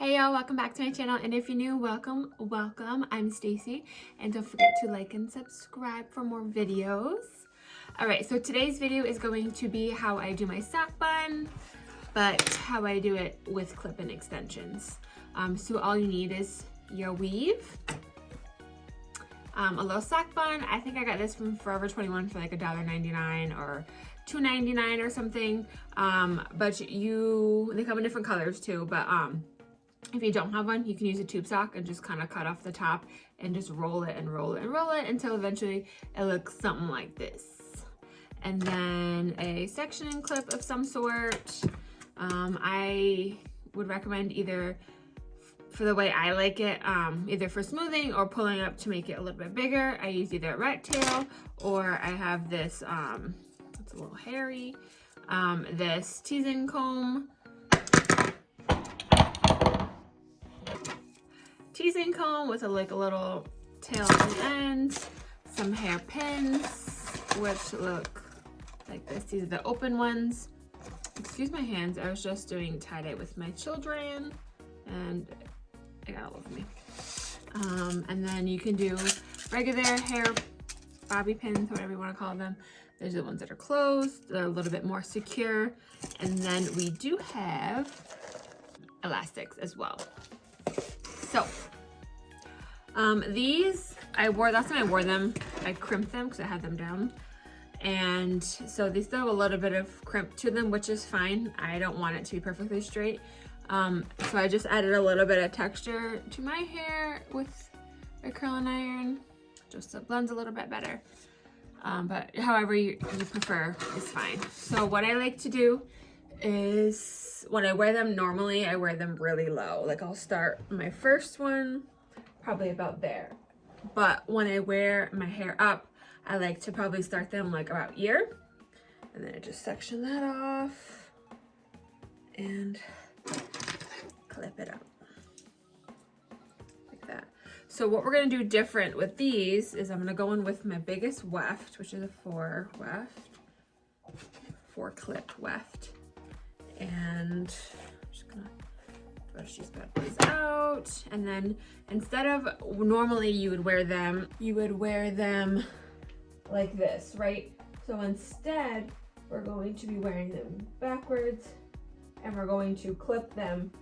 Hey y'all, welcome back to my channel, and if you're new, welcome. I'm Stacy, and don't forget to like and subscribe for more videos. Alright, so today's video is going to be how I do my sock bun, but how I do it with clip-in extensions. So all you need is your weave, a little sock bun. I think I got this from Forever 21 for like $1.99 or $2.99 or something. But they come in different colors too, but if you don't have one, you can use a tube sock and just kind of cut off the top and just roll it and roll it and roll it until eventually it looks something like this. And then a sectioning clip of some sort. I would recommend either, for the way I like it, either for smoothing or pulling up to make it a little bit bigger. I use either a rat tail or I have this, it's a little hairy, this teasing comb. Teasing comb with a little tail at the end, some hairpins, which look like this. These are the open ones. Excuse my hands, I was just doing tie-dye with my children and it got all over me. And then you can do regular hair bobby pins, whatever you want to call them. There's the ones that are closed, they're a little bit more secure. And then we do have elastics as well. So, these, last time I wore them, I crimped them because I had them down. And so these still have a little bit of crimp to them, which is fine. I don't want it to be perfectly straight. So I just added a little bit of texture to my hair with a curling iron, just so it blends a little bit better. But however you prefer is fine. So what I like to do is when I wear them, normally I wear them really low. Like I'll start my first one probably about there. But when I wear my hair up, I like to probably start them like about here. And then I just section that off and clip it up like that. So what we're gonna do different with these is I'm gonna go in with my biggest weft, which is a 4 clip weft. And I'm just gonna brush these bad boys out. And then instead of, normally you would wear them like this, right? So instead, we're going to be wearing them backwards and we're going to clip them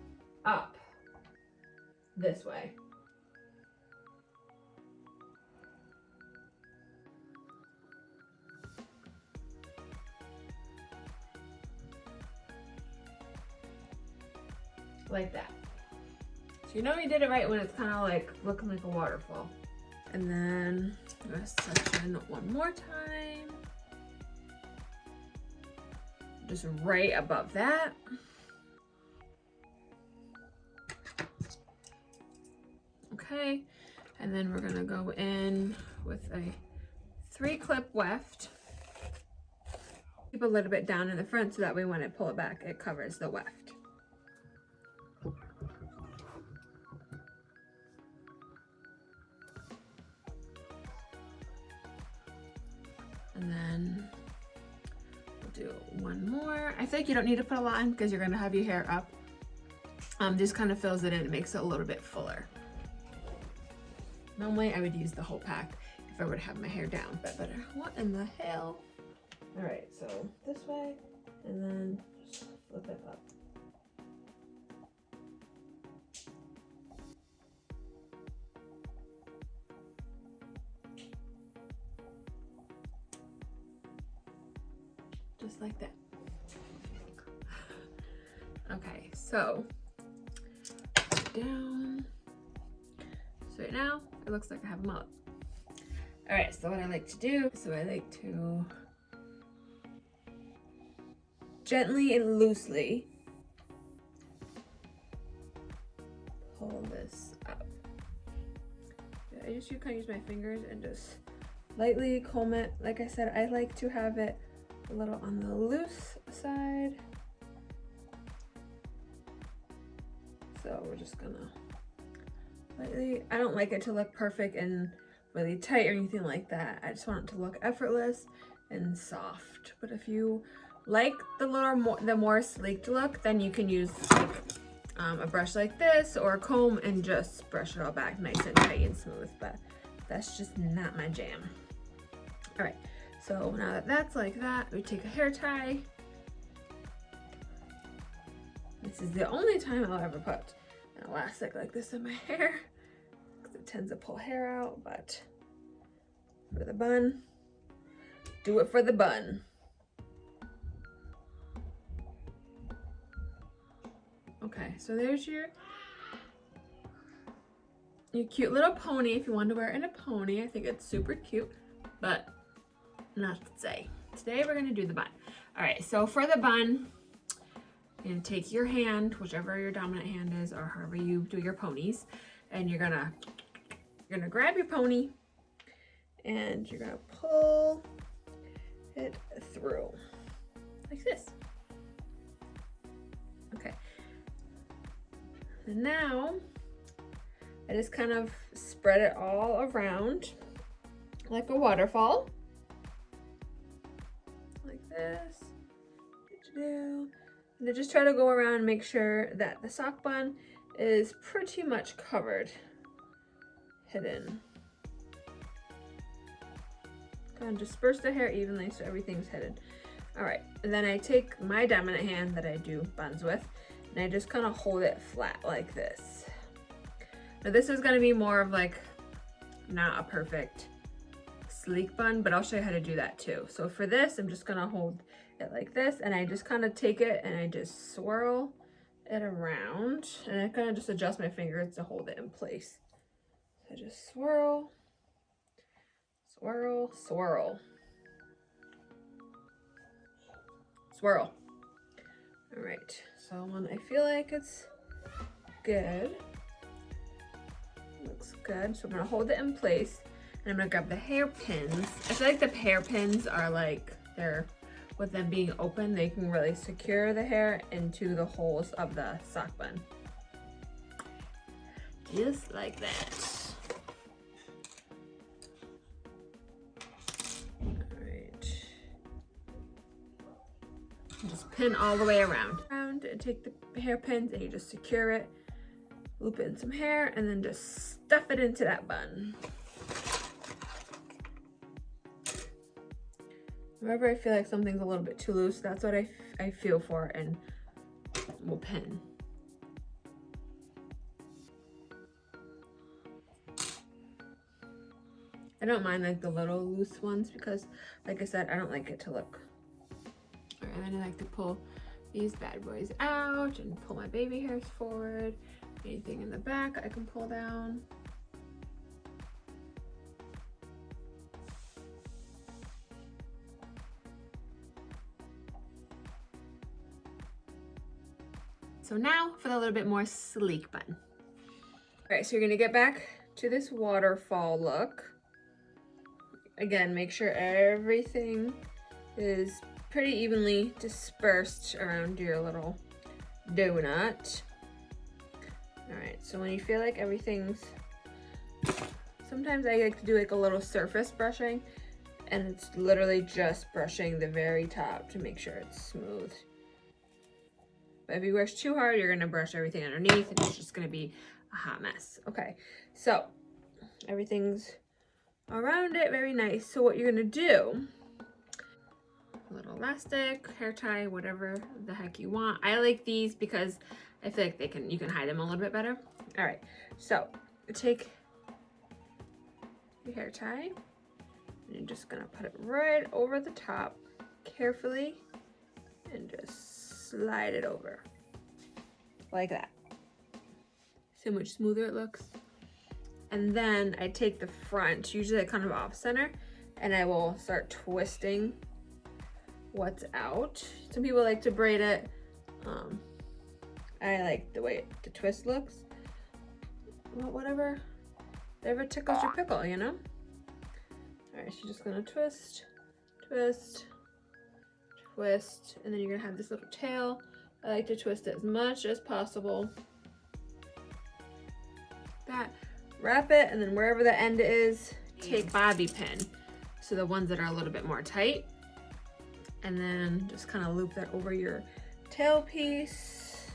up this way. Like that. So you know you did it right when it's kind of like looking like a waterfall. And then I'm gonna section one more time. Just right above that. Okay, and then we're gonna go in with a 3 clip weft. Keep a little bit down in the front so that way when I pull it back, it covers the weft. And then we'll do one more. I feel like you don't need to put a lot in because you're gonna have your hair up. This kind of fills it in, it makes it a little bit fuller. Normally I would use the whole pack if I would have my hair down, but what in the hell? All right, so this way, and then just flip it up. Just like that. Okay, so down. So right now it looks like I have a mullet. All right, so what I like to do, I like to gently and loosely pull this up. I just kind of use my fingers and just lightly comb it. Like I said, I like to have it a little on the loose side. So we're just gonna lightly, I don't like it to look perfect and really tight or anything like that. I just want it to look effortless and soft. But if you like the more sleeked look, then you can use like a brush like this or a comb and just brush it all back nice and tight and smooth, but that's just not my jam. All right, so now that that's like that, we take a hair tie. This is the only time I'll ever put an elastic like this in my hair because it tends to pull hair out, but for the bun, do it for the bun. Okay, so there's your cute little pony if you want to wear it in a pony. I think it's super cute, but not today. Today we're gonna do the bun. All right, so for the bun, you're gonna take your hand, whichever your dominant hand is, or however you do your ponies, and you're gonna grab your pony and you're gonna pull it through like this. Okay. And now I just kind of spread it all around like a waterfall. Like this. And then just try to go around and make sure that the sock bun is pretty much covered, hidden. Kind of disperse the hair evenly so everything's hidden. All right, and then I take my dominant hand that I do buns with, and I just kind of hold it flat like this. Now this is gonna be more of like, not a perfect sleek bun, but I'll show you how to do that too. So for this, I'm just gonna hold it like this, and I just kind of take it and I just swirl it around, and I kind of just adjust my fingers to hold it in place. So I just swirl, swirl, swirl, swirl. All right, so when I feel like it's good, looks good, so I'm gonna hold it in place, and I'm gonna grab the hairpins. I feel like the hairpins are like, with them being open, they can really secure the hair into the holes of the sock bun. Just like that. All right. Just pin all the way around. And take the hairpins and you just secure it, loop it in some hair, and then just stuff it into that bun. Wherever I feel like something's a little bit too loose, that's what I feel for and will pin. I don't mind like the little loose ones because, like I said, I don't like it to look. All right, and then I like to pull these bad boys out and pull my baby hairs forward. Anything in the back I can pull down. So now for the little bit more sleek bun. All right, so you're gonna get back to this waterfall look. Again, make sure everything is pretty evenly dispersed around your little donut. All right, so when you feel like everything's, sometimes I like to do like a little surface brushing, and it's literally just brushing the very top to make sure it's smooth. But if you brush too hard, you're gonna brush everything underneath and it's just gonna be a hot mess. Okay, so everything's around it, very nice. So what you're gonna do, a little elastic, hair tie, whatever the heck you want. I like these because I feel like you can hide them a little bit better. All right, so take your hair tie and you're just gonna put it right over the top carefully and just slide it over like that. See how much smoother it looks? And then I take the front, usually kind of off center, and I will start twisting what's out. Some people like to braid it. I like the way the twist looks. Well, whatever tickles your pickle, you know? All right, so you're just gonna twist, twist, twist, and then you're gonna have this little tail. I like to twist it as much as possible. That, wrap it, and then wherever the end is, take bobby pin. So the ones that are a little bit more tight, and then just kind of loop that over your tail piece.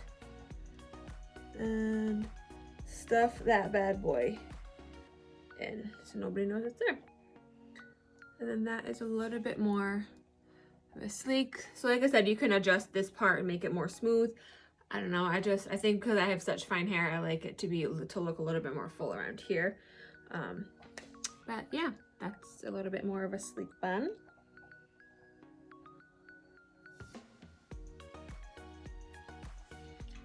and stuff that bad boy in so nobody knows it's there. And then that is a little bit more of a sleek. So like I said, you can adjust this part and make it more smooth. I don't know, I think because I have such fine hair, I like it to look a little bit more full around here. But yeah, that's a little bit more of a sleek bun.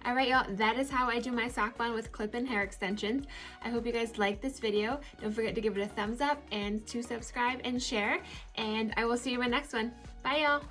Alright y'all, that is how I do my sock bun with clip-in hair extensions. I hope you guys liked this video. Don't forget to give it a thumbs up and to subscribe and share. And I will see you in my next one. Bye y'all!